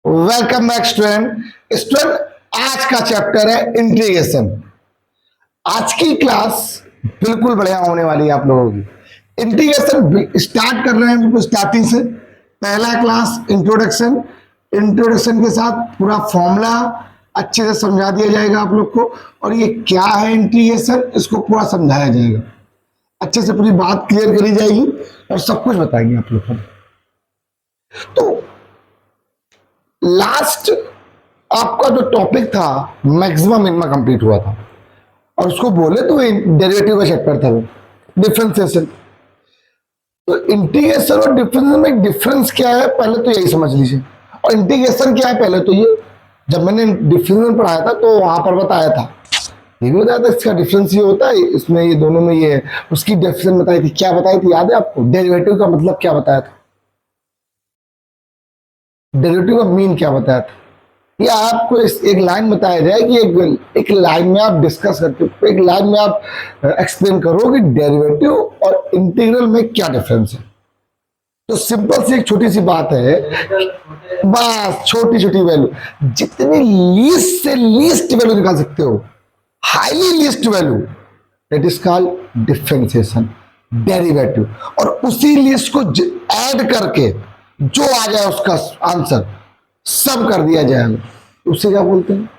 Welcome back student. आज का chapter है इंटीग्रेशन। आज की क्लास बिल्कुल बढ़िया होने वाली है आप लोगों की। इंटीग्रेशन स्टार्ट कर रहे हैं बिल्कुल स्टार्टिंग से। पहला क्लास इंट्रोडक्शन। इंट्रोडक्शन के साथ पूरा फॉर्मूला अच्छे से समझा दिया जाएगा आप लोग को, और ये क्या है इंटीग्रेशन इसको पूरा समझाया जाएगा। अच्छे से पूरी बात क्लियर करी जाएगी और सब कुछ बताएंगे आप लोग को। तो लास्ट आपका जो टॉपिक था मैक्सिमम मिनिमम कंप्लीट हुआ था, और उसको बोले तो डेरिवेटिव का चैप्टर था वो, डिफरेंशिएशन। तो इंटीग्रेशन और डिफरेंशिएशन में डिफरेंस क्या है पहले तो यही समझ लीजिए, और इंटीग्रेशन क्या है पहले तो ये। जब मैंने डिफरेंशिएशन पढ़ाया था तो वहां पर बताया था, ये भी बताया था इसका डिफरेंस ये होता है, इसमें ये दोनों में ये उसकी डेफिनेशन बताई थी। क्या बताई थी याद है आपको? डेरिवेटिव का मतलब क्या बताया था, डेरिवेटिव का मीन क्या बताया था। या आपको एक लाइन बताया जाए कि एक लाइन में आप डिस्कस करते हो, एक लाइन में आप एक्सप्लेन करो कि डेरिवेटिव और इंटीग्रल में क्या डिफरेंस है। तो सिंपल सी एक छोटी सी बात है, बस छोटी छोटी वैल्यू, जितनी लीस्ट से लीस्ट वैल्यू निकाल सकते हो, highly least value, that is called differentiation, derivative. और उसी लिस्ट को ऐड करके जो आ जाए उसका आंसर सब कर दिया जाएगा, उसे क्या बोलते हैं?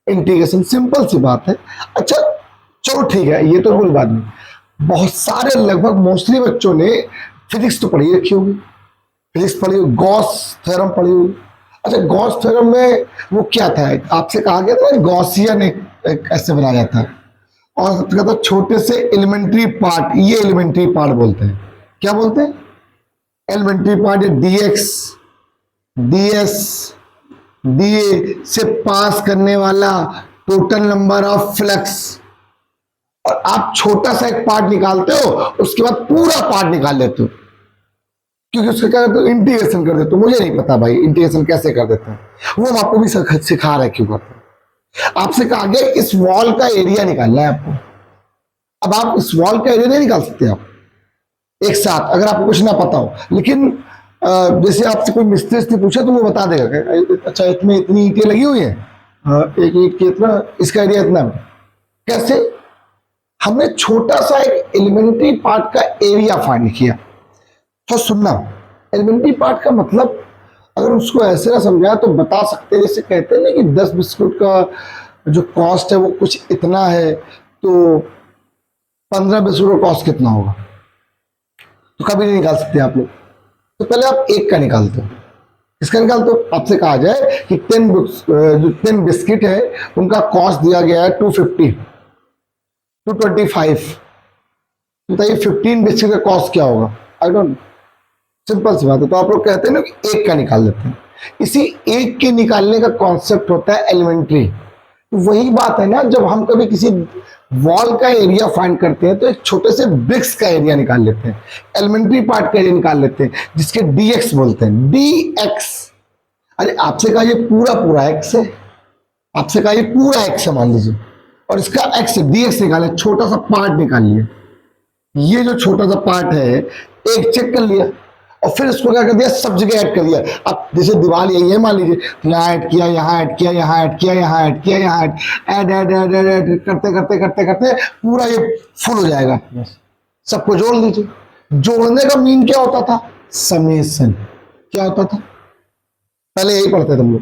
इंटीग्रेशन। सिंपल सी बात है। अच्छा चलो ठीक है, ये तो कोई बात नहीं। बहुत सारे लगभग मोस्टली बच्चों ने फिजिक्स तो पढ़ी रखी होगी, फिजिक्स पढ़ी होगी, गॉस थ्योरम पढ़ी होगी। अच्छा गॉस थ्योरम में वो क्या था, आपसे कहा गया था गॉसियन एक ऐसे बनाया जाता है, और कहता छोटे से एलिमेंट्री पार्ट, ये एलिमेंट्री पार्ट बोलते हैं। क्या बोलते हैं? Elementary part. DX DS DA से पास करने वाला टोटल नंबर ऑफ फ्लक्स, और आप छोटा सा एक पार्ट निकालते हो, उसके बाद पूरा पार्ट निकाल लेते हो, क्योंकि उसका क्या करते हो? इंटीग्रेशन कर देते हो। मुझे नहीं पता भाई इंटीग्रेशन कैसे कर देते हैं, वो हम आपको भी सिखा रहे क्यों करते हैं। आपसे कहा गया इस वॉल का एरिया निकालना है आपको। अब आप इस वॉल का एरिया नहीं निकाल सकते आप एक साथ, अगर आपको कुछ ना पता हो। लेकिन जैसे आपसे कोई मिस्त्री से पूछा तो वो बता देगा, अच्छा इसमें इतनी ईंटें लगी हुई है, एक ईंट की इतना, इसका एरिया इतना। कैसे? हमने छोटा सा एक एलिमेंट्री पार्ट का एरिया फाइंड किया। तो सुनना, एलिमेंट्री पार्ट का मतलब अगर उसको ऐसे ना समझाया तो बता सकते हैं, जैसे कहते हैं ना कि 10 बिस्कुट का जो कॉस्ट है वो कुछ इतना है, तो 15 बिस्कुट का कॉस्ट कितना होगा, तो कभी नहीं निकाल सकते आप लोग। तो पहले आप एक का निकालते हो। इसका निकालते हो, आपसे कहा जाए कि 10 बिस्किट है, उनका कॉस्ट दिया गया है 250 225, बताइए 15 बिस्किट का कॉस्ट क्या होगा? I don't. सिंपल सी बात है। तो आप लोग कहते हैं ना कि एक का निकाल देते हैं। इसी एक के निकालने का कॉन्सेप्ट होता है एलिमेंट्री। वही बात है ना, जब हम कभी किसी वॉल का एरिया फाइंड करते हैं तो एक छोटे से ब्रिक्स का एरिया निकाल लेते हैं, एलिमेंट्री पार्ट का एरिया निकाल लेते हैं, जिसके डीएक्स बोलते हैं, डीएक्स। अरे आपसे कहा ये पूरा पूरा एक्स है, आपसे कहा ये पूरा एक्स है मान लीजिए, और इसका एक्स डीएक्स निकाले, छोटा सा पार्ट निकालिए। ये जो छोटा सा पार्ट है एक चेक कर लिया, और फिर इसको क्या कर दिया? सब जगह ऐड कर दिया। अब जैसे दीवार यही है मान लीजिए, यहाँ ऐड किया, यहाँ ऐड किया, यहाँ ऐड किया, यहाँ ऐड किया, यहाँ add add add add add करते करते करते करते पूरा ये फुल हो जाएगा। सबको जोड़ लीजिए। जोड़ने का मीन क्या होता था? समेशन। क्या होता था? पहले यही पढ़ते थे हम लोग,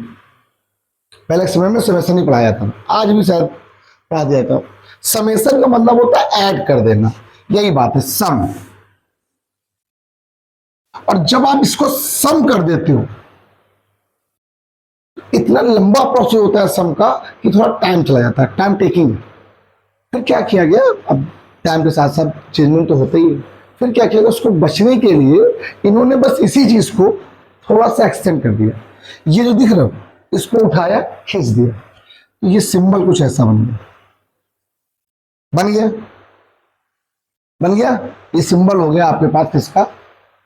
पहले समय में समेशन ही पढ़ाया था, आज भी शायद पढ़ा दिया था। समेशन का मतलब होता है ऐड कर देना, यही बात है सम। और जब आप इसको सम कर देते हो, इतना लंबा प्रोसेस होता है सम का कि थोड़ा टाइम चला जाता है, टाइम टेकिंग। फिर क्या किया गया? अब टाइम के साथ साथ चेंजमेंट तो होता ही है। फिर क्या किया गया? उसको बचने के लिए इन्होंने बस इसी चीज को थोड़ा सा एक्सटेंड कर दिया। ये जो दिख रहा हो इसको उठाया, खींच दिया, तो ये सिंबल कुछ ऐसा बन गया, बन गया, बन गया। ये सिंबल हो गया आपके पास किसका?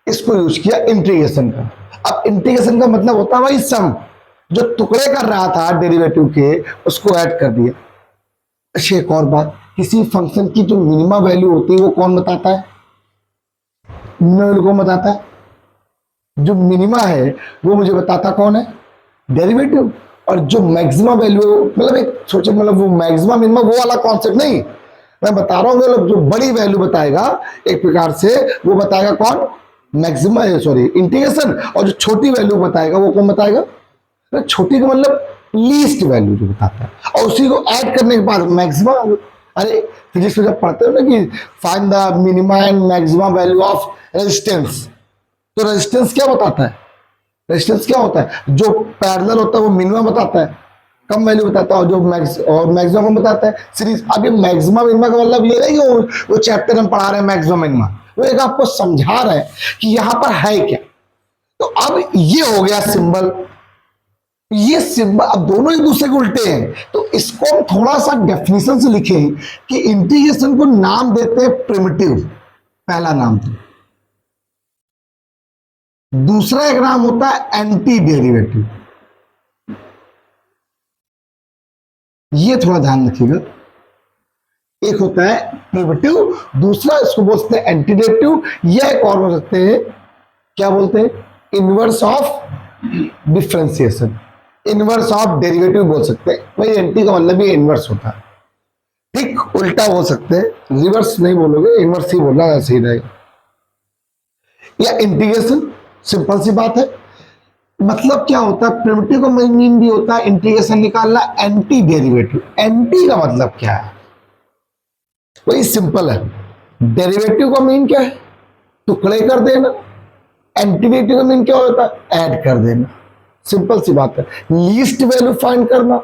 इसको यूज किया इंटीग्रेशन का। अब इंटीग्रेशन का मतलब होता है भाई सम, जो टुकड़े कर रहा था डेरिवेटिव के उसको ऐड कर दिया। अच्छा एक और बात, किसी फंक्शन की जो मिनिमम वैल्यू होती है वो कौन बताता है? मिनिमम वैल्यू कौन बताता है? जो मिनिमा है वो मुझे बताता कौन है? डेरिवेटिव। और जो मैक्सिमम वैल्यू, मतलब एक सोचे, मतलब वो मैक्सिमम मिनिमम वो वाला कॉन्सेप्ट नहीं, मैं बता रहा हूँ, मतलब जो बड़ी वैल्यू बताएगा एक प्रकार से, वो बताएगा कौन, मैक्सिमम, सॉरी इंटीग्रेशन। और जो छोटी वैल्यू बताएगा वो कौन बताएगा, तो छोटी का मतलब लीस्ट वैल्यू जो बताता है, और उसी को ऐड करने के बाद मैक्सिमम। अरे फिजिक्स में जब पढ़ते हो ना कि find the minimum and maximum value of resistance, तो रेजिस्टेंस क्या बताता है, रेजिस्टेंस क्या होता है, जो पैरेलल होता है वो मिनिमम बताता है, कम वैल्यू बताता है, और जो मैक्सिमम बताता है सीरीज। अब ये मैक्सिमम मिनिमम का मतलब ये नहीं कि वो चैप्टर हम पढ़ा रहे हैं मैक्सिमम मिनिमम, वो एक आपको समझा रहे हैं कि यहां पर है क्या। तो अब ये हो गया सिंबल, ये सिंबल, अब दोनों एक दूसरे के उल्टे हैं, तो इसको हम थोड़ा सा डेफिनेशन से लिखें कि इंटीग्रेशन को नाम देते हैं प्रिमिटिव, पहला नाम। तो दूसरा एक नाम होता है एंटी डेरिवेटिव, ये थोड़ा ध्यान रखिएगा। एक होता है प्रिमिटिव, दूसरा इसको बोलते हैं एंटी डेरिवेटिव, या एक और बोल सकते हैं, क्या बोलते हैं, inverse of differentiation, inverse of derivative बोल सकते हैं। भाई एंटी का मतलब भी इनवर्स होता है, ठीक उल्टा बोल सकते हैं, रिवर्स नहीं बोलोगे, इनवर्स ही बोलना सही रहेगा। या इंटीग्रेशन, सिंपल सी बात है, मतलब क्या होता है, प्रिमिटिव का मीन भी होता है इंटीग्रेशन निकालना, एंटी डेरिवेटिव, एंटी का मतलब क्या है, वही सिंपल है। डेरिवेटिव का मीन क्या है, टुकड़े कर देना, एंटी डेरिवेटिव का मीन क्या होता है, ऐड कर देना, सिंपल सी बात है। लीस्ट वैल्यू फाइंड करना,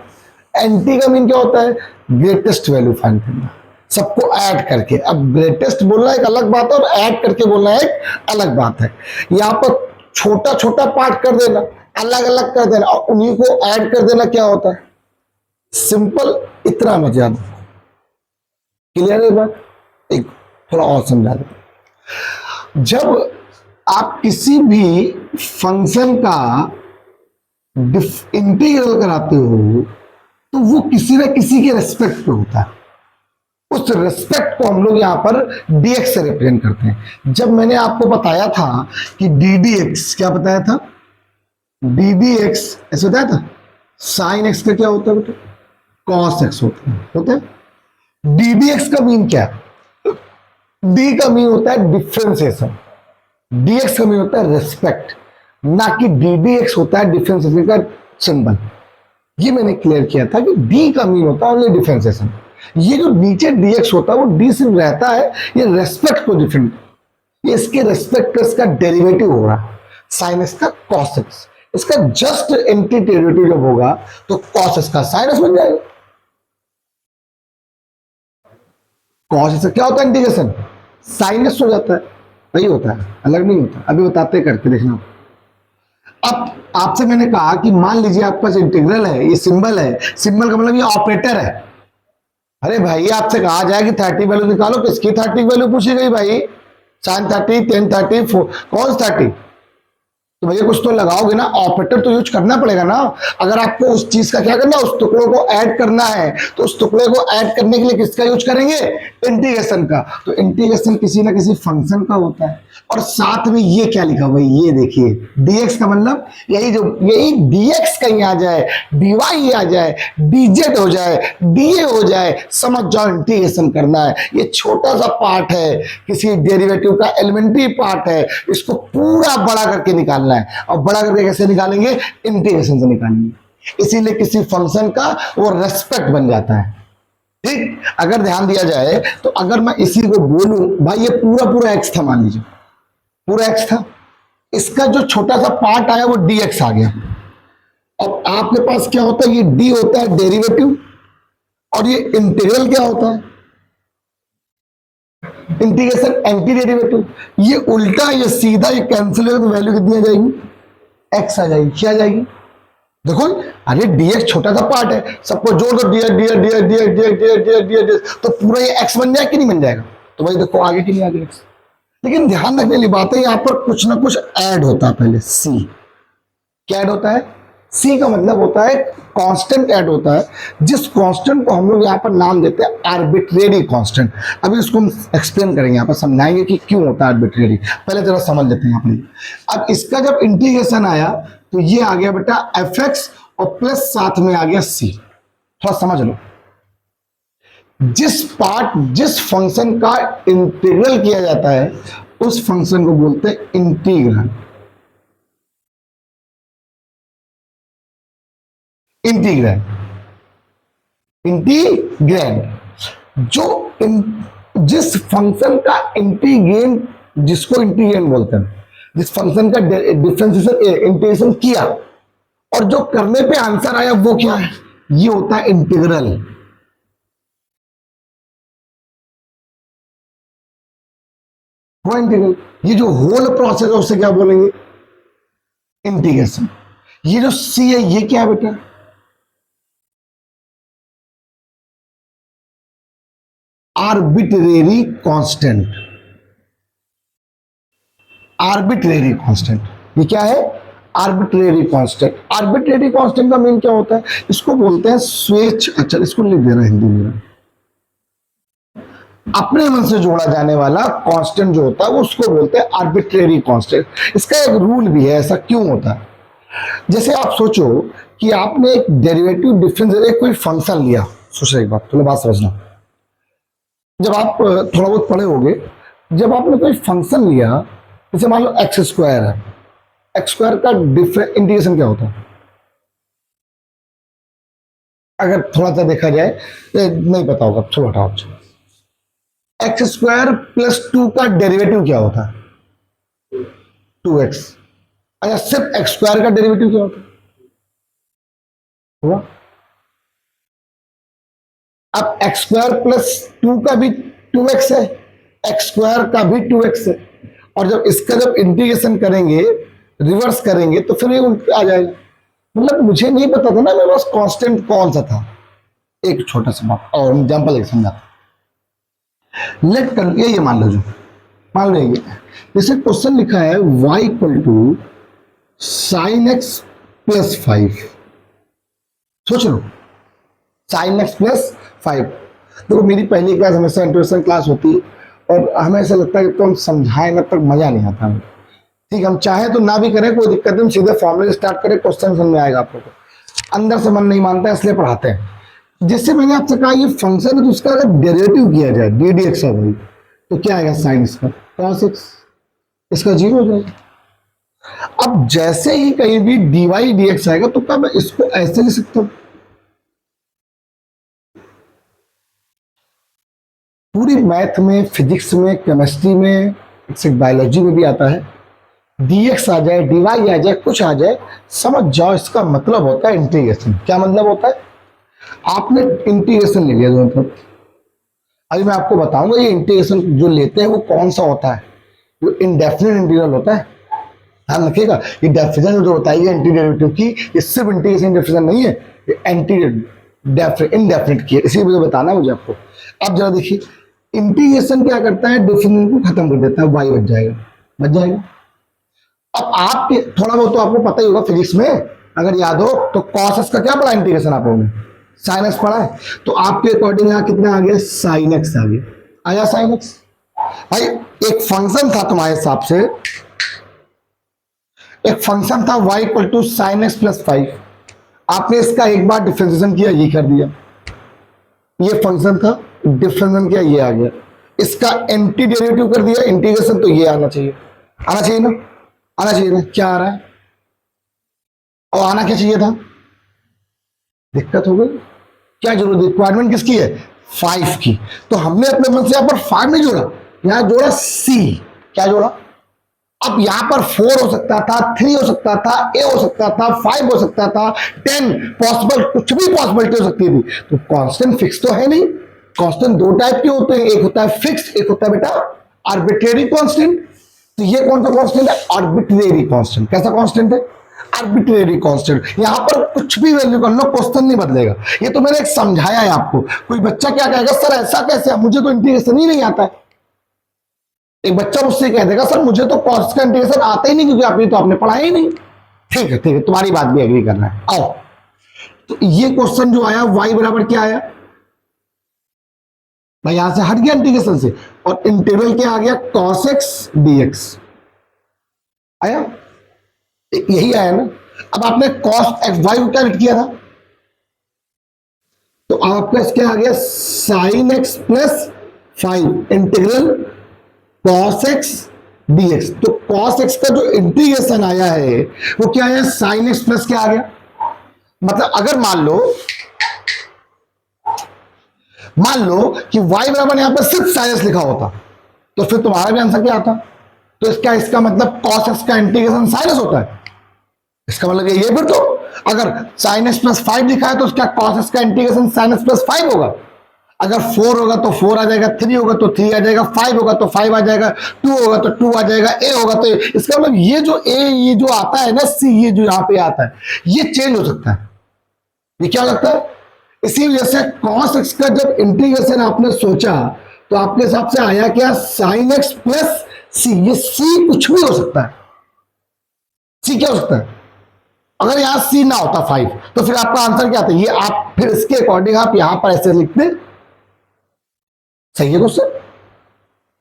एंटी का मीन क्या होता है, ग्रेटेस्ट वैल्यू फाइंड करना, सबको ऐड करके। अब ग्रेटेस्ट बोलना एक अलग बात है और ऐड करके बोलना एक अलग बात है। यहां पर छोटा छोटा पार्ट कर देना, अलग अलग कर देना, और उन्हीं को ऐड कर देना क्या होता है, सिंपल, इतना मत याद। क्लियर है बात, एक थोड़ा और समझा दे। जब आप किसी भी फंक्शन का इंटीग्रल कराते हो तो वो किसी न किसी के रेस्पेक्ट पे होता है, उस रेस्पेक्ट को हम लोग यहां पर dx से रिप्रेजेंट करते हैं। जब मैंने आपको बताया था कि डी डी एक्स, क्या बताया था, डी डी एक्स ऐसे बताया था, साइन एक्स का क्या होता है बेटा, कॉस एक्स होता है। डी डी एक्स का मीन क्या है, डी का मीन होता है डिफ्रेंसिएशन, डी एक्स का मीन होता है रेस्पेक्ट, ना कि डी डी एक्स होता है डिफ्रेंसिएशन का सिंबल। ये मैंने क्लियर किया था कि डी का मीन होता है ओनली डिफ्रेंसिएशन। ये जो नीचे dx होता है वो d सिर्फ रहता है, ये रेस्पेक्ट को डिफरेंट, ये इसके रेस्पेक्ट का इसका डेरिवेटिव होगा, साइन एक्स का कॉस एक्स, इसका जस्ट एंटी डेरिवेटिव जब होगा तो कॉस एक्स का साइन एक्स बन जाएगा। कॉस एक्स क्या होता है, इंटीग्रेशन, साइन एक्स हो जाता है, वही होता है, अलग नहीं होता। अभी बताते करके देखना। अब आपसे मैंने कहा कि मान लीजिए आपके पास इंटीग्रल है, ये सिंबल है, सिंबल का मतलब ये ऑपरेटर है। अरे भाई आपसे कहा जाए कि 30 वैल्यू निकालो, किसकी 30 वैल्यू पूछी गई भाई, साइन 30, टेन 30, कौन 30, तो भैया कुछ तो लगाओगे ना, ऑपरेटर तो यूज करना पड़ेगा ना। अगर आपको उस चीज का क्या करना है, उस टुकड़े को ऐड करना है, तो उस टुकड़े को ऐड करने के लिए किसका यूज करेंगे, इंटीग्रेशन का। तो इंटीग्रेशन किसी ना किसी फंक्शन का होता है। और साथ में ये क्या लिखा हुआ है, ये देखिए, dx का मतलब यही, जो यही dx कहीं आ जाए, dy आ जाए, dz हो जाए, da हो जाए, समझ जाओ इंटीग्रेशन करना है। ये छोटा सा पार्ट है, किसी डेरिवेटिव का एलिमेंट्री पार्ट है, इसको पूरा बड़ा करके निकालना है। और बड़ा करके कैसे निकालेंगे, इंटीग्रेशन से निकालेंगे। इसीलिए किसी फंक्शन का वो रेस्पेक्ट बन जाता है। ठीक, अगर ध्यान दिया जाए तो अगर मैं इसी को बोलूं, भाई ये पूरा पूरा एक्स था, मान लीजिए पूरा एक्स था, इसका जो छोटा सा पार्ट आया वो dx आ गया। और आपके पास क्या होता है, ये d होता है डेरिवेटिव, और ये इंटीग्रल क्या होता है, इंटीग्रेशन एंटी डेरिवेटिव। ये उल्टा ये सीधा ये कैंसिल हो तो वैल्यू कितनी आ जाएगी, एक्स आ जाएगी। क्या आ जाएगी, देखो, अरे dx छोटा सा पार्ट है, सबको जोड़ दो, dx तो पूरा ये x बन जाए कि नहीं बन जाएगा। तो भाई देखो आगे कि नहीं आगे x। लेकिन ध्यान रखने वाली बात है, यहां पर कुछ ना कुछ ऐड होता है पहले, c क्या ऐड होता है, c का मतलब होता है कांस्टेंट ऐड होता है, जिस कांस्टेंट को हम लोग यहाँ पर नाम देते हैं आर्बिट्रेरी कांस्टेंट। अभी इसको हम एक्सप्लेन करेंगे, यहाँ पर समझाएंगे कि क्यों होता है आर्बिट्रेरी। पहले जरा समझ लेते हैं यहाँ पर। अब इसका जब इंटीग्रेशन आया तो ये आ गया बेटा एफ एक्स और प्लस साथ में आ गया सी। थोड़ा समझ लो, जिस फंक्शन का इंटीग्रल किया जाता है उस फंक्शन को बोलते हैं इंटीग्रल। इंटीग्रल इंटीग्रैंड जो जिस फंक्शन का इंटीग्रेंड, जिसको इंटीग्रेंड बोलते हैं, जिस फंक्शन का डिफरेंशिएशन इंटीग्रेशन किया और जो करने पे आंसर आया वो क्या है, ये होता है इंटीग्रल। वो इंटीग्रल, ये जो होल प्रोसेस है उसे क्या बोलेंगे, इंटीग्रेशन। ये जो सी है ये क्या है बेटा, आर्बिट्रेरी कांस्टेंट। आर्बिट्रेरी कांस्टेंट, ये क्या है, आर्बिट्रेरी कांस्टेंट। आर्बिट्रेरी कांस्टेंट का मीन क्या होता है, इसको बोलते हैं स्वेच्छ, अच्छा इसको लिख दे रहा है हिंदी में, अपने मन से जोड़ा जाने वाला कांस्टेंट जो होता है वो उसको बोलते हैं आर्बिट्रेरी कांस्टेंट। इसका एक रूल भी है, ऐसा क्यों होता है, जैसे आप सोचो कि आपने एक डेरिवेटिव डिफरेंस कोई फंक्शन लिया, सोचो एक बात, तुम्हें बात समझना, जब आप थोड़ा बहुत पढ़े होगे, जब आपने कोई फंक्शन लिया, जैसे मान लो एक्स स्क्वायर है, एक्स स्क्वायर का इंटीग्रेशन क्या होता है, अगर थोड़ा सा देखा जाए नहीं पता होगा, छोड़ हटाओ। एक्स स्क्वायर प्लस 2 का डेरिवेटिव क्या होता है, 2x। अच्छा सिर्फ एक्स स्क्वायर का डेरिवेटिव क्या होता है, हुआ। अब एक्स स्क्वायर प्लस 2 का भी 2x है, एक्स स्क्वायर का भी 2x है, और जब इसका जब इंटीग्रेशन करेंगे, रिवर्स करेंगे, तो फिर ये उल्टा आ जाएगा। मतलब मुझे नहीं पता था ना मेरे पास कांस्टेंट कौन सा था। एक छोटा सा बात और एग्जांपल एक समझाता, लेट कर ये मान लो, जो मान लो जैसे क्वेश्चन लिखा है y equal to sine X plus 5। सोच लो साइन एक्स प्लस 5। देखो मेरी पहली क्लास हमेशा इंट्रोडक्शन क्लास होती है और हमें ऐसा लगता है कि तो हम समझाएं ना, तक मजा नहीं आता हमें। ठीक, हम चाहे तो ना भी करें, कोई दिक्कत नहीं, हम सीधे फॉर्मूले स्टार्ट करें, क्वेश्चन समझ में आएगा आप लोगों को। अंदर से मन नहीं मानता इसलिए पढ़ाते हैं। जैसे मैंने आपसे कहा ये फंक्शन है, तो उसका अगर डेरिवेटिव किया जाए डी डी एक्स वाई, तो क्या आएगा, साइन इसका cos x, इसका 0 हो जाएगा। अब जैसे ही कहीं भी dy dx आएगा तो क्या मैं इसको ऐसे लिख सकता हूं, पूरी मैथ में, फिजिक्स में, केमिस्ट्री में, बायोलॉजी में भी आता है, dx आ जाए, dy आ जाए, कुछ आ जाए, समझ जाओ इसका मतलब होता है इंटीग्रेशन। क्या मतलब होता है, आपने इंटीग्रेशन ले लिया दोनों तरफ। अभी मैं आपको बताऊंगा ये इंटीग्रेशन जो लेते हैं वो कौन सा होता है, जो इंडेफिनिट इंटीग्रल होता है, ध्यान रखिएगा। ये डेफिनेशन जो होता है ये एंटी डेरिवेटिव की, ये सिर्फ इंटीग्रेशन डेफिनेशन नहीं है, ये एंटी इनडेफिनिट की है, इसी वजह बताना मुझे आपको। अब जरा देखिए इंटीग्रेशन क्या करता है, डेफिनेशन को खत्म कर देता है, y बच जाएगा, बच जाएगा। अब आपके थोड़ा बहुत तो आपको पता ही होगा फिजिक्स में, अगर याद हो तो cos x का क्या पढ़ा इंटीग्रेशन आप लोगों ने, साइन एक्स पढ़ा है, तो आपके अकॉर्डिंग यहाँ कितना आ गया, साइन एक्स आ गया, आया साइन एक्स। भाई एक फंक्शन था तुम्हारे हिसाब से, एक फंक्शन था y equal to sine X plus 5, आपने इसका एक बार डिफरेंशिएशन किया, ये कर दिया, ये फंक्शन था, डिफरेंशिएशन किया, ये आ गया, इसका एंटी डेरिवेटिव कर दिया, इंटीग्रेशन, तो ये आना चाहिए, आना चाहिए ना, आना चाहिए ना, क्या आ रहा है, और आना क्या चाहिए था, दिक्कत हो गई, क्या जरूरत, रिक्वायरमेंट किसकी है, 5 की, तो हमने अपने मन से यहां पर 5 नहीं जोड़ा, यहां जोड़ा c, क्या जोड़ा। अब यहां पर 4 हो सकता था, 3 हो सकता था, a हो सकता था, 5 हो सकता था, 10 पॉसिबल, कुछ भी पॉसिबिलिटी हो सकती थी। तो कांस्टेंट फिक्स तो है नहीं, कांस्टेंट दो टाइप के होते हैं, एक होता है फिक्स, एक होता है बेटा आर्बिट्रेरी कांस्टेंट। तो ये कौन सा कांस्टेंट है, आर्बिट्रेरी कांस्टेंट। कैसा कांस्टेंट है, आर्बिट्रेरी कांस्टेंट। यहां पर कुछ भी वैल्यू कर लो, क्वेश्चन नहीं बदलेगा। ये तो मैंने एक समझाया है आपको। कोई बच्चा क्या कहेगा, सर ऐसा कैसे, मुझे तो इंटीग्रेशन ही नहीं आता है। एक बच्चा मुझसे कह देगा, सर मुझे तो कॉस का इंटीग्रेशन आता ही नहीं, क्योंकि आपने तो आपने पढ़ा ही नहीं। ठीक है, ठीक है, तुम्हारी बात भी एग्री करना है। आओ, तो ये क्वेश्चन जो आया, y बराबर क्या आया भाई, यहां से हट गया इंटीग्रेशन से, और इंटीग्रल क्या आ गया, cos x dx आया, यही आया ना। अब आपने कॉस एक्स वाई को क्या लिख किया था, तो आपका क्या आ गया, sine X plus 5 integral cos X DX. तो कॉस एक्स का जो इंटीग्रेशन आया है वो क्या आया, साइन एक्स प्लस क्या आ गया। मतलब अगर मान लो कि y बराबर यहां पर सिर्फ साइन एक्स लिखा होता तो फिर तुम्हारा भी आंसर क्या आता। तो इसका मतलब कॉस एक्स का इंटीग्रेशन साइन एक्स होता है, इसका मतलब ये फिर तो अगर साइन एक्स प्लस 5 लिखा है तो उसका कॉस एक्स का इंटीग्रेशन साइन एक्स प्लस 5 होगा। अगर 4 होगा तो 4 आ जाएगा, 3 होगा तो 3 आ जाएगा, 5 होगा तो 5 आ जाएगा, 2 होगा तो 2 आ जाएगा, a होगा तो इसका मतलब ये जो आता है ना c, ये जो यहां पे आता है ये चेंज हो सकता है। ये क्या लगता है, इसी वजह से cos x का जब इंटीग्रेशन आपने सोचा तो आपके हिसाब से आया क्या, sin x प्लस सी। ये c कुछ भी हो सकता है, c क्या हो सकता है, अगर यहां c ना होता 5 तो फिर आपका आंसर क्या था, ये आप फिर इसके अकॉर्डिंग आप यहां पर ऐसे लिखते, सही है क्वेश्चन।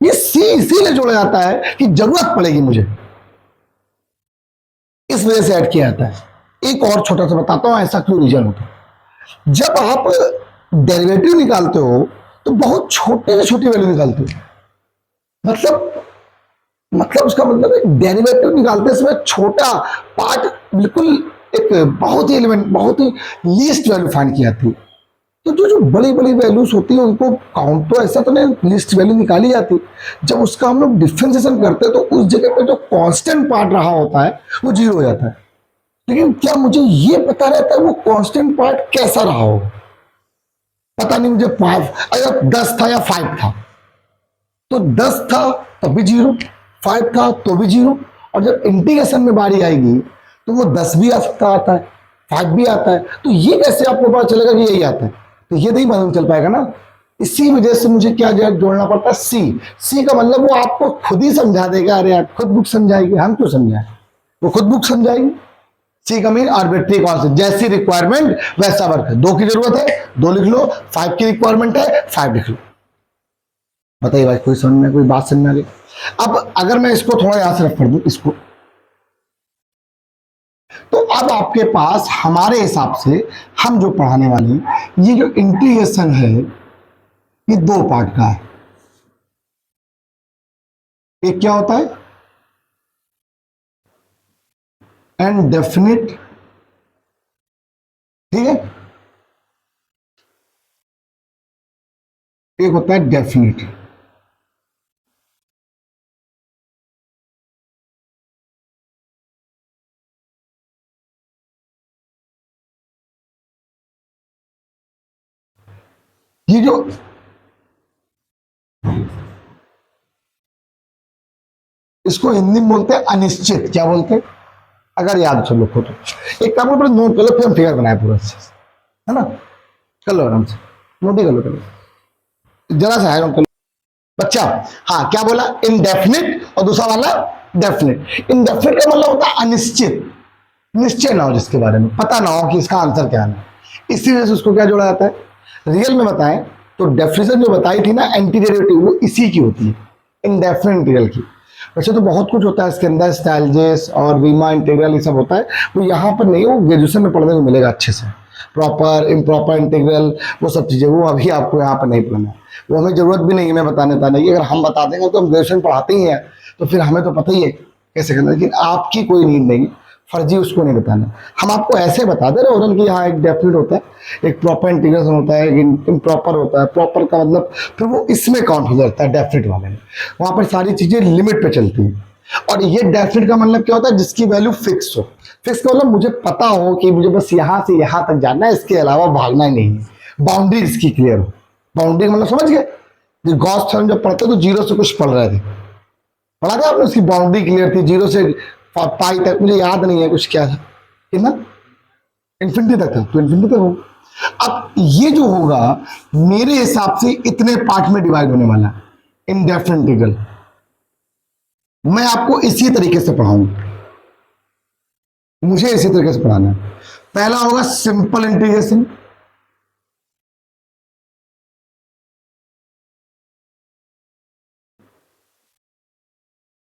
ये c इसीलिए जोड़ा जाता है कि जरूरत पड़ेगी मुझे, इस वजह से ऐड किया जाता है। एक और छोटा सा बताता हूं ऐसा क्यों रीजन होता है। जब आप डेरिवेटिव निकालते हो तो बहुत छोटे से छोटी वैल्यू निकालते हो, मतलब उसका मतलब एक डेरिवेटिव निकालते समय छोटा पार्ट बिल्कुल एक बहुत ही एलिमेंट, बहुत ही लीस्ट वैल्यू फाइंड की जाती है। तो जो बड़ी बड़ी वैल्यूज होती है उनको काउंट तो ऐसा तो नहीं, लिस्ट वैल्यू निकाली जाती है। जब उसका हम लोग डिफ्रेंसिएशन करते हैं तो उस जगह पे जो कांस्टेंट पार्ट रहा होता है वो जीरो हो जाता है। लेकिन क्या मुझे ये पता रहता है वो कांस्टेंट पार्ट कैसा रहा हो, पता नहीं मुझे। 5 अगर 10 था या 5 था तो 10 था तब भी जीरो, 5 था तो भी जीरो, और जब इंटीग्रेशन में बारी आएगी तो वो 10 भी आ सकता आता है, 5 भी आता है। तो ये कैसे आपको पता चलेगा कि यही आता है, तो ये नहीं मालूम चल पाएगा ना। इसी वजह से मुझे क्या जोड़ना पड़ता है, सी का मतलब वो आपको खुद ही समझा देगा। अरे यार खुद बुक समझाएगी, हम क्यों समझाएं, वो खुद बुक समझाएगी। सी का मीन आर्बिट्री कॉन्स्टेंट, जैसी रिक्वायरमेंट वैसा वर्क है। 2 की जरूरत है 2 लिख लो, 5 की रिक्वायरमेंट है 5 लिख लो। बताइए भाई, कोई समझ में, कोई बात समझ में आ गई। अब अगर मैं इसको थोड़ा यहां से रख कर दूं इसको, तो अब आपके पास हमारे हिसाब से हम जो पढ़ाने वाले हैं ये जो इंटीग्रेशन है ये 2 पार्ट का है। एक क्या होता है, एंड डेफिनिट, ठीक है, एक होता है डेफिनिट। ये जो इसको हिंदी में बोलते हैं अनिश्चित, क्या बोलते हैं, अगर याद चलो तो एक काम करो नोट कर लो, फिर हम फिगर बनाए पूरा अच्छे से, है ना, कर लो आराम से, नोट ही कर लो जरा सा है, नोट कर लो बच्चा। हाँ क्या बोला, इनडेफिनिट, और दूसरा वाला डेफिनिट। इनडेफिनिट का मतलब होता है अनिश्चित, निश्चय ना हो, जिसके बारे में पता ना हो कि इसका आंसर क्या है। इसी वजह से उसको क्या जोड़ा जाता है। रियल में बताएं तो डेफिनेशन जो बताई थी ना एंटी डेरिवेटिव, वो इसी की होती है, इनडेफिनिट इंटीग्रल की। वैसे तो बहुत कुछ होता है इसके अंदर, स्टाइलजेस और रीमा इंटीग्रल ये सब होता है, वो यहाँ पर नहीं, वो ग्रेजुएशन में पढ़ने को मिलेगा अच्छे से। प्रॉपर इम्प्रॉपर इंटीग्रल वो सब चीज़ें वो अभी आपको यहाँ पर नहीं पढ़ना है, वो हमें जरूरत भी नहीं है मैं बताने का नहीं। अगर हम बता देंगे तो हम ग्रेजुएशन पढ़ाते ही हैं तो फिर हमें तो पता ही है कैसे करना। लेकिन आपकी कोई नीड नहीं, फर्जी उसको नहीं बताना। हम आपको ऐसे बता दे रहे ओरल कि यहाँ एक डेफिनेट होता है, एक प्रॉपर इंटीग्रेशन होता है, एक इम्प्रॉपर होता है। प्रॉपर का मतलब फिर वो इसमें काउंट हो जाता है डेफिनेट वाले में, वहां पर सारी चीजें लिमिट पे चलती हैं। और ये डेफिनेट का मतलब क्या होता है, जिसकी वैल्यू फिक्स हो। फिक्स का मतलब मुझे पता हो कि मुझे बस यहाँ से यहाँ तक जाना है, इसके अलावा भागना ही नहीं है। बाउंड्री इसकी क्लियर हो। बाउंड्री का मतलब समझ गए, गॉस थ्योरम जब पढ़ते तो जीरो से कुछ पढ़ रहे थे, पढ़ा था आपने, उसकी बाउंड्री क्लियर थी जीरो से पाई तक, मुझे याद नहीं है कुछ क्या था, कितना इन्फिनिटी तक था, तो इन्फिनिटी तक होगा। अब ये जो होगा मेरे हिसाब से इतने पार्ट में डिवाइड होने वाला है इनडेफिनिट इंटीग्रल। मैं आपको इसी तरीके से पढ़ाऊंगा, मुझे इसी तरीके से पढ़ाना है। पहला होगा सिंपल इंटीग्रेशन,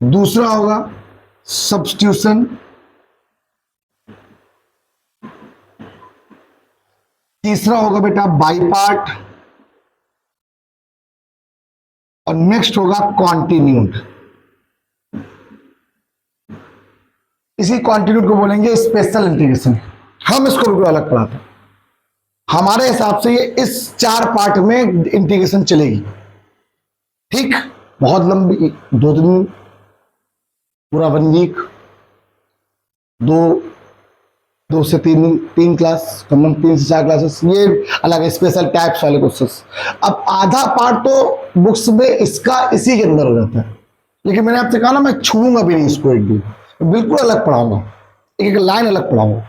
दूसरा होगा सब्स्टिट्यूशन, तीसरा होगा बेटा बाई पार्ट, और नेक्स्ट होगा कॉन्टिन्यूड। इसी कॉन्टिन्यूड को बोलेंगे स्पेशल इंटीग्रेशन। हम इसको बिल्कुल अलग पढ़ाते हैं। हमारे हिसाब से ये इस 4 पार्ट में इंटीग्रेशन चलेगी। ठीक, बहुत लंबी, 2 दिन, पूरा 1 वीक, 2 से 3 क्लास, कम 3 से 4 क्लासेस, ये अलग है स्पेशल टाइप्स वाले क्वेश्चंस। अब आधा पार्ट तो बुक्स में इसका इसी के अंदर हो जाता है, लेकिन मैंने आपसे कहा ना मैं छूऊंगा भी नहीं इसको, एक भी बिल्कुल अलग पढ़ाऊंगा, एक लाइन अलग पढ़ाऊंगा।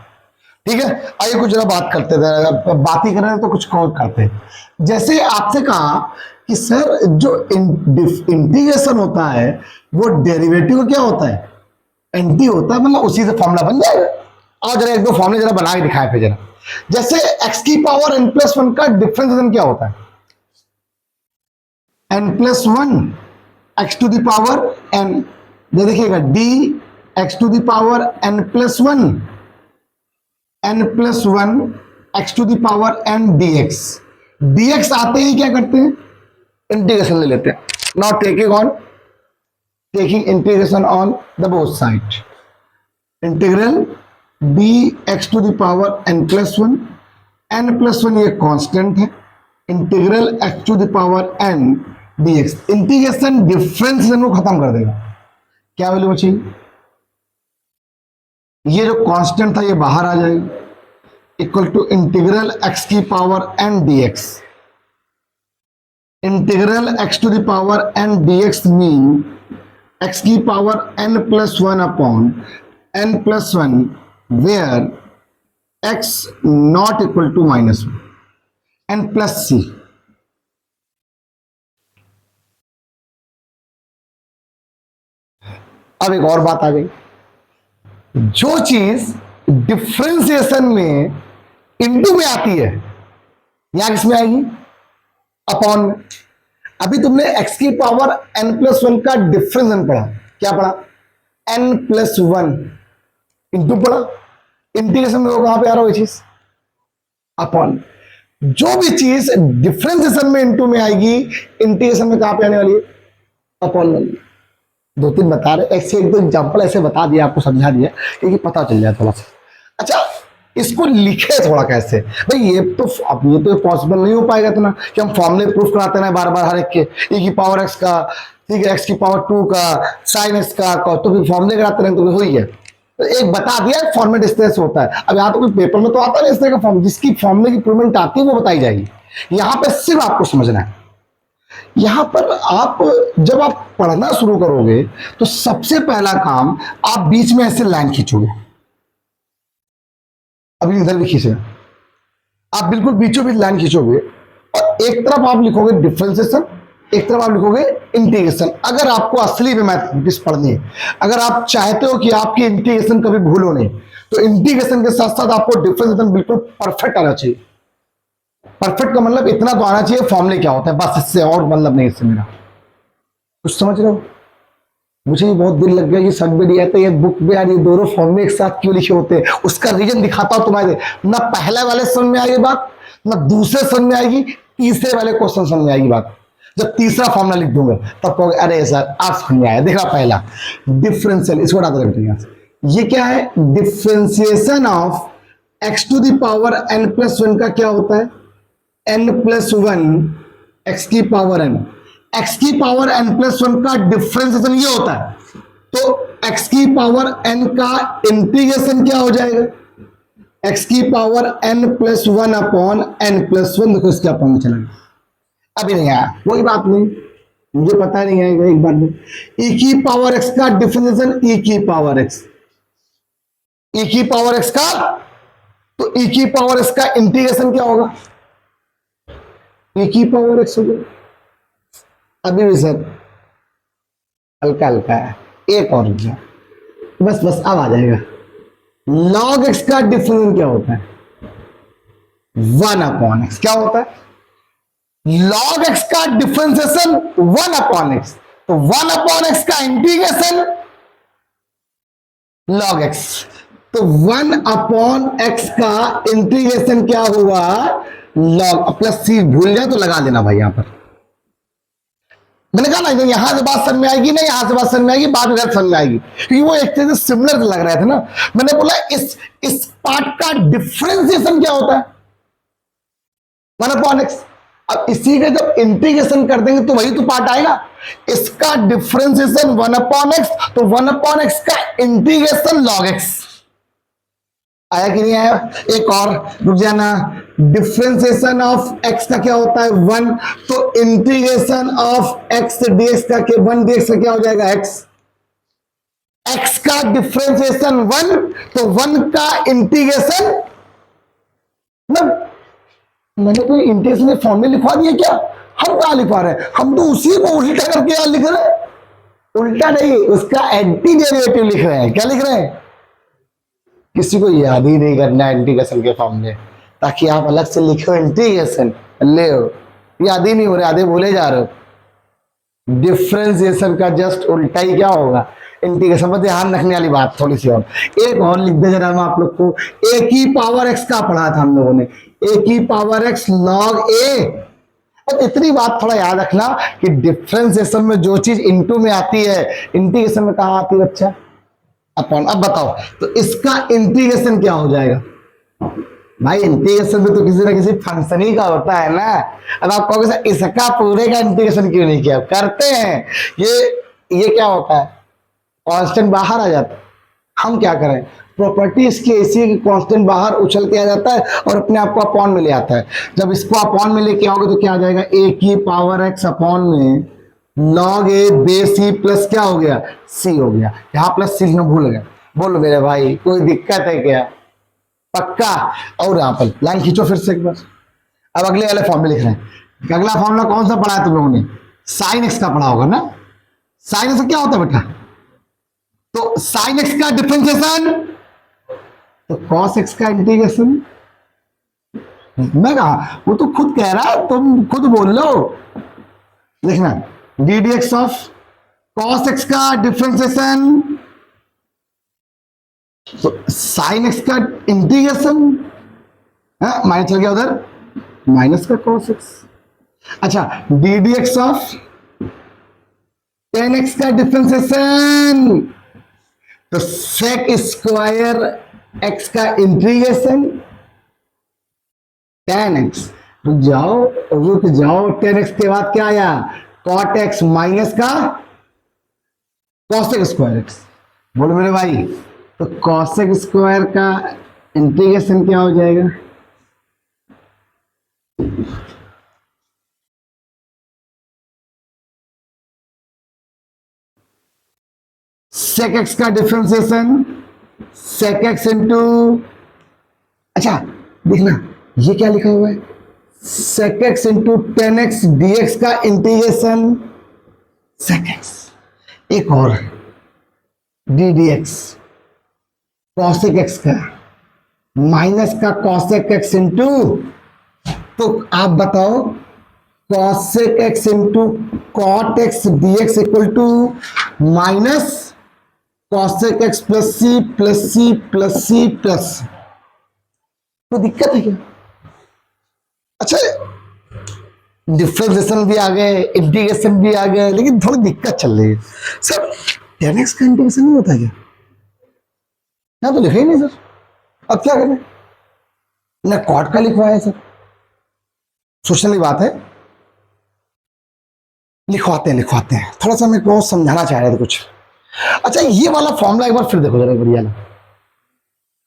ठीक है, आइए कुछ जरा बात करते थे, बात ही कर रहे हैं तो कुछ और करते हैं। जैसे आपसे कहा कि सर जो इंटीग्रेशन होता है वो डेरिवेटिव क्या होता है, एंटी होता है, मतलब उसी से फॉर्मूला बन जाएगा। और जरा 1-2 फॉर्मूले जरा बना के दिखाए फिर जरा। जैसे x की पावर n+1 का डिफरेंशिएशन क्या होता है, n+1 x to the power n, देखिएगा d x to the power n+1 x to the power n dx आते ही क्या करते हैं, इंटीग्रेशन ले लेते हैं। Now taking integration on the both side, integral dx to the power n+1 ये constant है, integral x to the power n dx, integration differentiation को खत्म कर देगा। क्या वैल्यू बची, ये जो कांस्टेंट था ये बाहर आ जाएगा, इक्वल टू इंटीग्रल x की power n dx। Integral x to the power n dx mean x की power n+1 upon n+1 where x not equal to -1 n plus c। अब एक और बात आ गई, जो चीज डिफरेंशिएशन में इनटू में आती है यहां किसमें आएगी, अपॉन में। अभी तुमने x की पावर n+1 का डिफरेंशिएशन पढ़ा, क्या पढ़ा, n+1 इंटू पढ़ा, इंटीग्रेशन में वो कहां पे आ रहा है, चीज अपॉन। जो भी चीज डिफरेंशिएशन में इनटू में आएगी इंटीग्रेशन में कहां पे आने वाली है, अपॉन वाली। 2-3 बता रहे, ऐसे 1-2 एग्जांपल ऐसे बता दिया, आपको समझा दिया क्योंकि पता चल जाए थोड़ा सा। अच्छा, इसको लिखे थोड़ा कैसे भाई, ये तो अब ये तो पॉसिबल नहीं हो पाएगा इतना कि हम फॉर्मूले प्रूफ कराते हैं बार बार हर एक के, e की पावर x का, ठीक है, x की पावर 2 का, sin x का, तो फिर फॉर्मूले कराते हैं तो हो ही है। तो एक बता दिया फॉर्मेट इस तरह से होता है। अब यहाँ तो कोई पेपर में तो आता नहीं इस तरह का फॉर्म, जिसकी फॉर्मूले की प्रूवमेंट आती है वो बताई जाएगी। यहाँ पे सिर्फ आपको समझना है, यहां पर आप जब आप पढ़ना शुरू करोगे तो सबसे पहला काम आप बीच में ऐसे लाइन खींचोगे, अभी इधर भी खींचेगा, आप बिल्कुल बीचों बीच लाइन खींचोगे और एक तरफ आप लिखोगे डिफरेंशिएशन, एक तरफ आप लिखोगे इंटीग्रेशन। अगर आपको असली में मैथमेटिक्स पढ़नी है, अगर आप चाहते हो कि आपकी इंटीग्रेशन कभी भूलो नहीं, तो इंटीग्रेशन के साथ साथ आपको डिफरेंशिएशन बिल्कुल परफेक्ट आना चाहिए। परफेक्ट का मतलब इतना तो आना चाहिए फॉर्मूले क्या होता है, बस, इससे और मतलब नहीं इससे मेरा। कुछ समझ रहे हो? मुझे भी बहुत दिल लग गया ये सब में नहीं आता, ये बुक में यार ये दोनों फॉर्मूले एक साथ क्यों लिखे होते हैं, उसका रीजन दिखाता हूं तुम्हारे। ना पहले वाले समझ में आएगी बात, ना दूसरे समझ में आएगी, तीसरे वाले क्वेश्चन समझ में आएगी बात। जब तीसरा फॉर्मूला लिख दूंगा तब कहोगे अरे सर आप समझ में आया। देखा पहला डिफरेंशियल, इसको हटा दो। ये क्या है, differentiation of x to the power n+1 का क्या होता है, n+1 x की पावर n, x की पावर n+1 का डिफरेंशिएशन ये होता है, तो x की पावर n का इंटीग्रेशन क्या हो जाएगा, x की पावर n+1 अपॉन n+1। देखो इसके अपॉन में चला गया, अभी नहीं आया, कोई बात नहीं, मुझे पता नहीं आएगा एक बार में। e की पावर x का डिफरेंशिएशन e की पावर x, e की पावर x का, तो e की पावर x का इंटीग्रेशन क्या होगा, e की पावर x हो गया। अभी भी सर हल्का हल्का है, एक और बस बस अब आ जाएगा। log x का डिफरेंशिएशन क्या होता है, 1 अपॉन x। क्या होता है, log x का डिफरेंशिएशन 1 अपॉन x, तो 1 अपॉन x का इंटीग्रेशन log x। तो 1/x का इंटीग्रेशन क्या हुआ, लॉग प्लस सी, भूल जाए तो लगा देना भाई यहां पर। मैंने कहा ना यहां से बात समझ में आएगी ना, यहां से बात समझ में आएगी, बाद में समझ में आएगी, क्योंकि वो एक तरह से सिमिलर लग रहे थे ना। मैंने बोला इस पार्ट का डिफरेंशिएशन क्या होता है, 1/x। अब इसी का जब इंटीग्रेशन कर देंगे तो वही तो पार्ट आएगा। इसका डिफरेंशिएशन 1/x, तो 1/x का इंटीग्रेशन log x। आया कि नहीं आया? एक और रुक जाना, डिफरेंशिएशन ऑफ x का क्या होता है 1, तो इंटीग्रेशन ऑफ x dx का 1 dx का क्या हो जाएगा x। x का डिफरेंशिएशन 1, तो 1 का इंटीग्रेशन, मैंने तो इंटीग्रेशन के फॉर्मूले लिखवा दिए क्या? हम कहा लिखवा रहे हैं, हम तो उसी को उल्टा करके यार लिख रहे हैं। उल्टा नहीं, उसका एंटी डेरिवेटिव लिख रहे हैं। क्या लिख रहे हैं? किसी को याद ही नहीं करना इंटीग्रेशन के फॉर्मूले, ताकि आप अलग से लिखो इंटीग्रेशन, ले याद ही नहीं हो रहे, आधे भूले जा रहे हो। डिफरेंशिएशन का जस्ट उल्टा ही क्या होगा, इंटीग्रेशन पर ध्यान रखने वाली बात थोड़ी सी और। एक और लिख दे जरा हम आप लोग को, ए की पावर x का पढ़ा था हम लोगों ने, ए की पावर x log a। और इतनी बात थोड़ा याद रखना कि डिफरेंशिएशन में जो चीज इनटू में आती है, इंटीग्रेशन में कहां आती है बच्चा, अपॉन। अब बताओ तो इसका इंटीग्रेशन क्या हो जाएगा भाई? इंटीग्रेशन में तो किसी ना किसी फंक्शन ही का होता है ना। अब आप कहोगे सर इसका पूरे का इंटीग्रेशन क्यों नहीं किया? करते हैं। ये क्या होता है, कांस्टेंट बाहर आ जाता है, हम क्या करें, प्रॉपर्टी इसकी ऐसी कि कांस्टेंट बाहर उछल के आ जाता है और अपने आप को अपॉन में ले आता है। जब इसको अपॉन में लेके आओगे तो क्या आ जाएगा, ए की पावर x अपॉन में log a base c plus क्या हो गया, c हो गया। यहां प्लस c में भूल गए, बोलो मेरे भाई कोई दिक्कत है क्या? पक्का? और यहां पर लाइन खींचो फिर से एक बार। अब अगले वाले फॉर्मूले लिख रहे हैं। अगला फॉर्मूला कौन सा पढ़ा है तुम लोगों ने? साइन एक्स का पढ़ा होगा ना। साइन एक्स क्या होता है बेटा? तो साइन एक्स का डिफरेंशिएशन, तो कॉस एक्स का इंटीग्रेशन। मैं कहा, वो तो खुद कह रहा, तुम खुद बोल लो। देखना, D D x of cos X का डिफरेंशिएशन, तो साइन एक्स का इंटीग्रेशन, माइनस चल गया उधर, माइनस का कॉस एक्स। अच्छा, D D x of ten x का डिफरेंशिएशन, तो सेक स्क्वायर एक्स का इंटीग्रेशन, टेन एक्स। रुक जाओ, टेन एक्स के बाद क्या आया, कॉट एक्स माइनस का कॉसेक स्क्वायर एक्स। बोलो मेरे भाई, तो कॉसेक स्क्वायर का इंटीग्रेशन क्या हो जाएगा, सेक एक्स का डिफरेंशिएशन, सेक एक्स इंटू, अच्छा देखना ये क्या लिखा हुआ है, sec X into tan X D X का इंटीग्रेशन, सेक एक्स। एक और D D X cosec X का माइनस का कॉसेक एक्स इंटू, तो आप बताओ cosec X into cot X D x equal to minus cosec X plus C plus C plus C plus. तो दिक्कत है क्या? अच्छा, डिफरेंशिएशन भी आ गए, इंटीग्रेशन भी आ गए, लेकिन थोड़ी दिक्कत चल रही है सर। टेन एक्स का इंटीग्रेशन नहीं होता क्या? ना तो लिखा ही नहीं सर। अब क्या करें, ना कॉट का लिखवाया सर, सोचने की बात है। लिखवाते हैं थोड़ा सा, मैं को समझाना चाह रहे थे कुछ। अच्छा, ये वाला फॉर्मूला एक बार फिर देखो जरा बढ़िया ना।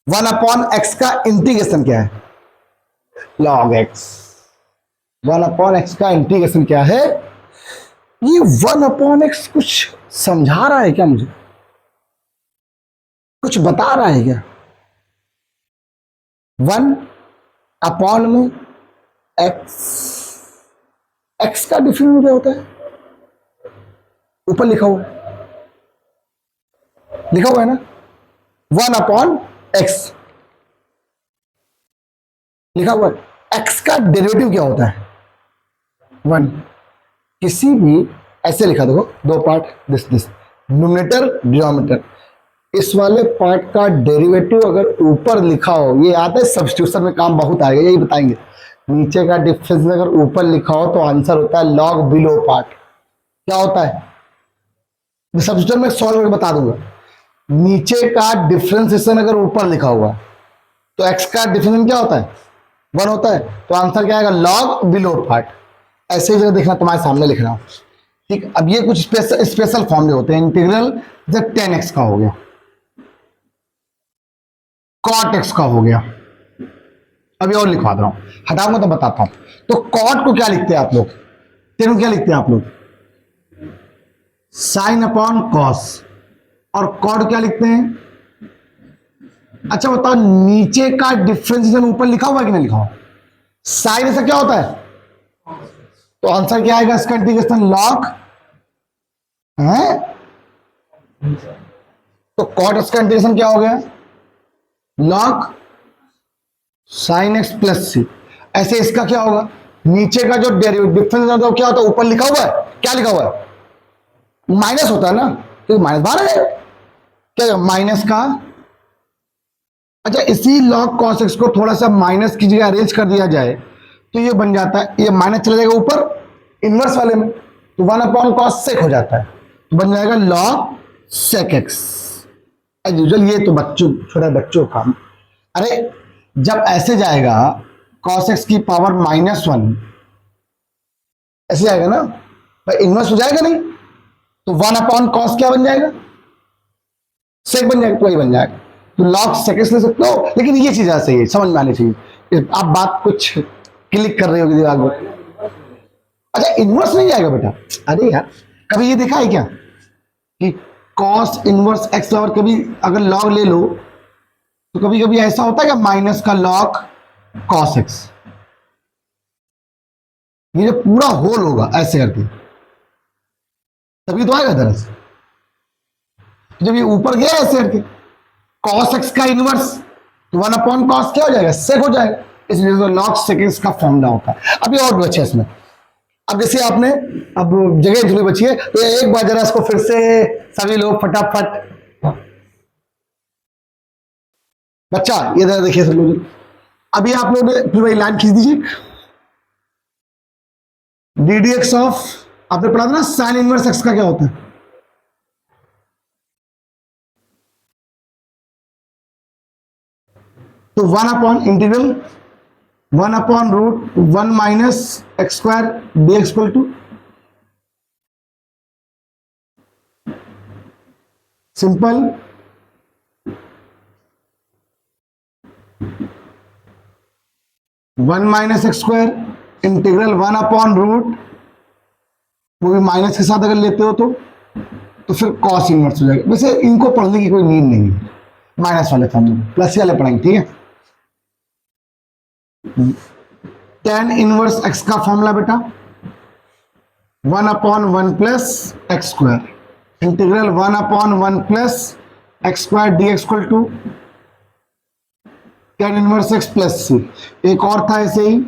1/x का इंटीग्रेशन क्या है, log x। 1/x का इंटीग्रेशन क्या है, ये 1/x कुछ समझा रहा है क्या, मुझे कुछ बता रहा है क्या? 1 में x, x का डिफरेंस क्या होता है, ऊपर लिखा हुआ है ना, 1/x लिखा हुआ है। x का डेरिवेटिव क्या होता है, 1। किसी भी ऐसे लिखा, देखो दो पार्ट, दिस न्यूमरेटर डिनोमिनेटर, इस वाले पार्ट का डेरिवेटिव अगर ऊपर लिखा हो, ये आता है सब्स्टिट्यूशन में काम बहुत आएगा, यही बताएंगे। नीचे का डिफरेंस अगर ऊपर लिखा हो तो आंसर होता है लॉग बिलो पार्ट। क्या होता है, सब्स्टिट्यूशन में सॉल्व करके बता दूंगा। नीचे का डिफरेंशिएशन अगर ऊपर लिखा हुआ तो एक्स का डिफरेंशिएशन क्या होता है, 1 होता है, तो आंसर क्या आएगा, लॉग बिलो पार्ट। ऐसे ही जगह देखना, तुम्हारे सामने लिख रहा हूं, ठीक। अब ये कुछ स्पेशल फॉर्म होते हैं, इंटीग्रल जब 10x का हो गया, cot x का हो गया, अभी और लिखवा दे रहा हूं, हटाऊंगा तो बताता हूं। तो cot को क्या लिखते हैं आप लोग, 10 को क्या लिखते हैं आप लोग, साइन अपॉन कॉस, और cot क्या लिखते हैं। अच्छा बताओ, नीचे का डिफरेंशिएशन ऊपर लिखा हुआ है कि नहीं लिखा हुआ, साइन ऐसा क्या होता है, तो आंसर क्या आएगा इसका, इंटीग्रेशन लॉग है, तो cot इसका इंटीग्रेशन क्या हो गया, लॉग साइन एक्स प्लस सी। ऐसे इसका क्या होगा, नीचे का जो डिफरेंस होता है क्या होता है, ऊपर लिखा हुआ है, क्या लिखा हुआ है, माइनस होता है ना, तो माइनस बाहर है, क्या माइनस का। अच्छा, इसी लॉग कॉस एक्स को थोड़ा सा माइनस की जगह अरेंज कर दिया जाए तो ये बन जाता है, ये माइनस चला जाएगा ऊपर इनवर्स वाले में, तो 1 अपॉन कॉस सेक हो जाता है, तो बन जाएगा log sec X. As usual ये तो बच्चों, छोटा बच्चों का, अरे जब ऐसे जाएगा cos x की पावर -1, ऐसे जाएगा ना भाई, इनवर्स हो जाएगा नहीं, तो 1 अपॉन कॉस क्या बन जाएगा, सेक बन जाएगा, तो वही बन जाएगा, तो लॉग सेक एक्स ले सकते हो। लेकिन ये चीज सही है, समझ में आनी चाहिए, आप बात कुछ क्लिक कर रहे हो दिमाग में। अच्छा, इनवर्स नहीं जाएगा बेटा, अरे यार कभी ये देखा है क्या कि कॉस इनवर्स एक्स पावर, कभी अगर लॉग ले लो तो कभी कभी ऐसा होता है कि माइनस का लॉग कॉस एक्स, ये जो पूरा होल होगा ऐसे करके, तभी तो आएगा दरअसल। जब ये ऊपर गया ऐसे करके कॉस एक्स का इनवर्स, तो 1 अपॉन कॉस क्या हो जाएगा, सेक हो जाएगा, इसलिए तो लॉग सेक एक्स का फॉर्मूला होता है। अभी और बचे इसमें, अब जैसे आपने, अब जगह थोड़ी बची है, तो एक बार जरा इसको फिर से सभी लोग फटाफट, बच्चा ये जरा देखिए सब लोग, अभी आप लोग फिर वही लाइन खींच दीजिए, डी डी एक्स ऑफ, आपने पढ़ा था ना साइन इनवर्स एक्स का क्या होता है, तो 1 upon integral 1 upon root 1 minus X square D x equal to, simple 1 minus X square integral 1 upon root, वो भी माइनस के साथ अगर लेते हो तो फिर कॉस इनवर्स हो जाएगा। वैसे इनको पढ़ने की कोई नीड नहीं है, माइनस वाले फॉर्मूले प्लस वाले पढ़ेंगे, ठीक है। tan इनवर्स एक्स का फॉर्मूला बेटा 1 upon 1 plus x square integral 1 upon 1 plus x square D x equal to tan inverse x plus c. एक और था ऐसे ही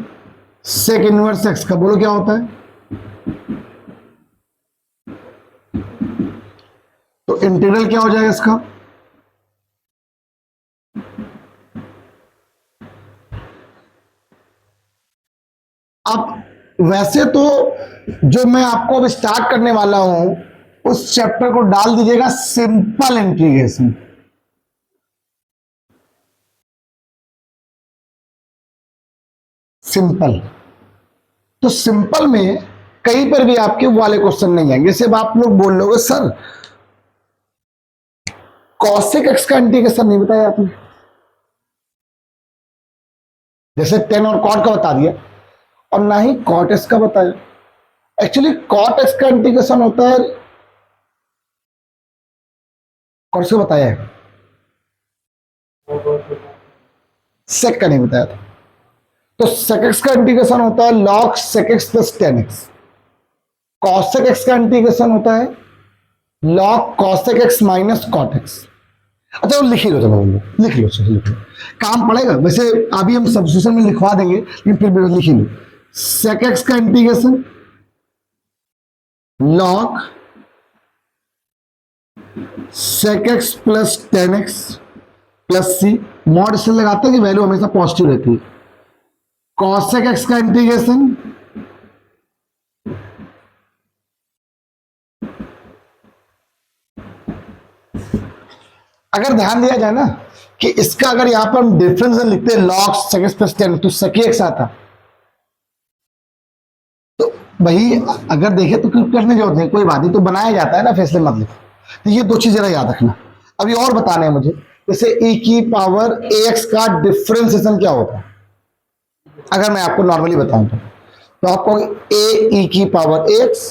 सेक इनवर्स एक्स का, बोलो क्या होता है, तो इंटीग्रल क्या हो जाएगा इसका, अब वैसे तो जो मैं आपको अब स्टार्ट करने वाला हूं उस चैप्टर को डाल दीजिएगा सिंपल इंटीग्रेशन, सिंपल, तो सिंपल में कहीं पर भी आपके वाले क्वेश्चन नहीं आएंगे। सिर्फ आप लोग बोल लोगे सर कॉसेक एक्स का इंटीग्रेशन नहीं बताया आपने, जैसे टेन और कॉट का बता दिया, और ना ही कॉट एक्स का बताया। एक्चुअली कॉट एक्स का इंटीग्रेशन होता है, कौन सा बताया है, सेक का नहीं बताया था। तो सेक एक्स का इंटीग्रेशन होता है log sec X plus tan X, cosec X का इंटीग्रेशन होता है log cosec X minus cot X. अच्छा वो लिख ही लो, चलो लिख लो, चलो लिख लो, काम पड़ेगा। वैसे अभी हम सब्स्टिट्यूशन में लिखवा देंगे, लेकिन फिर भी लिख ही लो, सेक एक्स का integration log sec x plus 10x plus c, mod इससे लगाते हैं कि वैल्यू हमेशा पॉजिटिव रहती है। cosec x का इंटीग्रेशन अगर ध्यान दिया जाए ना कि इसका अगर यहां पर हम डिफरेंस लिखते हैं log sec x प्लस 10 तो sec x आता, तो वही अगर देखे तो क्यों करने की जरूरत नहीं, कोई बात नहीं, तो बनाया जाता है ना फैसले मतलब। तो ये दो चीजें याद रखना। अभी और बताने हैं मुझे, जैसे e की पावर ax का डिफरेंशिएशन क्या होता है, अगर मैं आपको नॉर्मली बताऊं तो आपको a e की पावर ax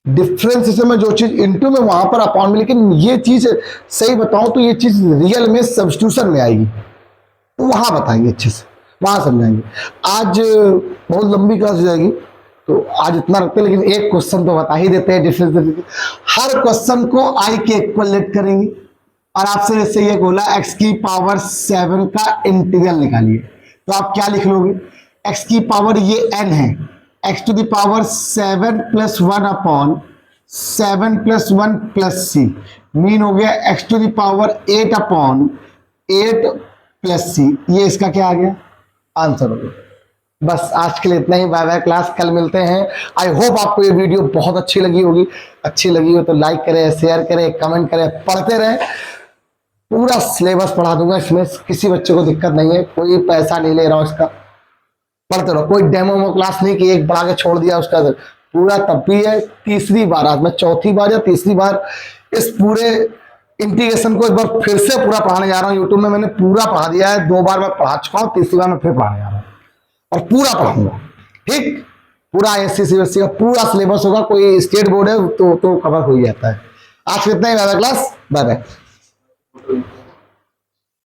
डिफरेंशिएशन में जो चीज इनटू में वहां पर अपॉन में, लेकिन ये चीज सही बताऊं तो ये चीज रियल में सब्स्टिट्यूशन में आएगी, तो वहां बताएंगे अच्छे से, वहां समझाएंगे। आज बहुत लंबी क्लास हो जाएगी तो आज इतना रखते हैं, लेकिन एक क्वेश्चन तो बता ही देते हैं डिफरेंस। हर क्वेश्चन को आई के इक्वल लेट करेंगे और आपसे जैसे ये बोला x की पावर 7 का इंटीग्रल निकालिए, तो आप क्या लिख लोगे, x की पावर ये n है, x to the power 7 plus 1 upon 7 plus 1 plus c, mean हो गया x to the power 8 upon 8 plus c, ये इसका क्या आ गया आंसर हो गया। बस आज के लिए इतना ही, बाय बाय क्लास, कल मिलते हैं। आई होप आपको ये वीडियो बहुत अच्छी लगी होगी, अच्छी लगी हो तो लाइक करें, शेयर करें, कमेंट करें, पढ़ते रहें। पूरा सिलेबस पढ़ा दूंगा, इसमें किसी बच्चे को दिक्कत नहीं है, कोई पैसा नहीं ले रहा हूं इसका, पढ़ते रहो, कोई डेमो क्लास नहीं कि एक पढ़ा के छोड़ दिया उसका, पूरा तब भी है। तीसरी बार, आज मैं चौथी बार या तीसरी बार इस पूरे इंटीग्रेशन को एक बार फिर से पूरा पढ़ाने जा रहा हूँ। यूट्यूब में मैंने पूरा पढ़ा दिया है, 2 बार मैं पढ़ा चुका हूँ, तीसरी बार मैं फिर पढ़ाने जा रहा हूँ और पूरा पढ़ाऊंगा, ठीक। पूरा एससी सीबीएसई का पूरा सिलेबस होगा, कोई स्टेट बोर्ड है तो कवर हो ही जाता है। आज कितना ही क्लास, बाय बाय।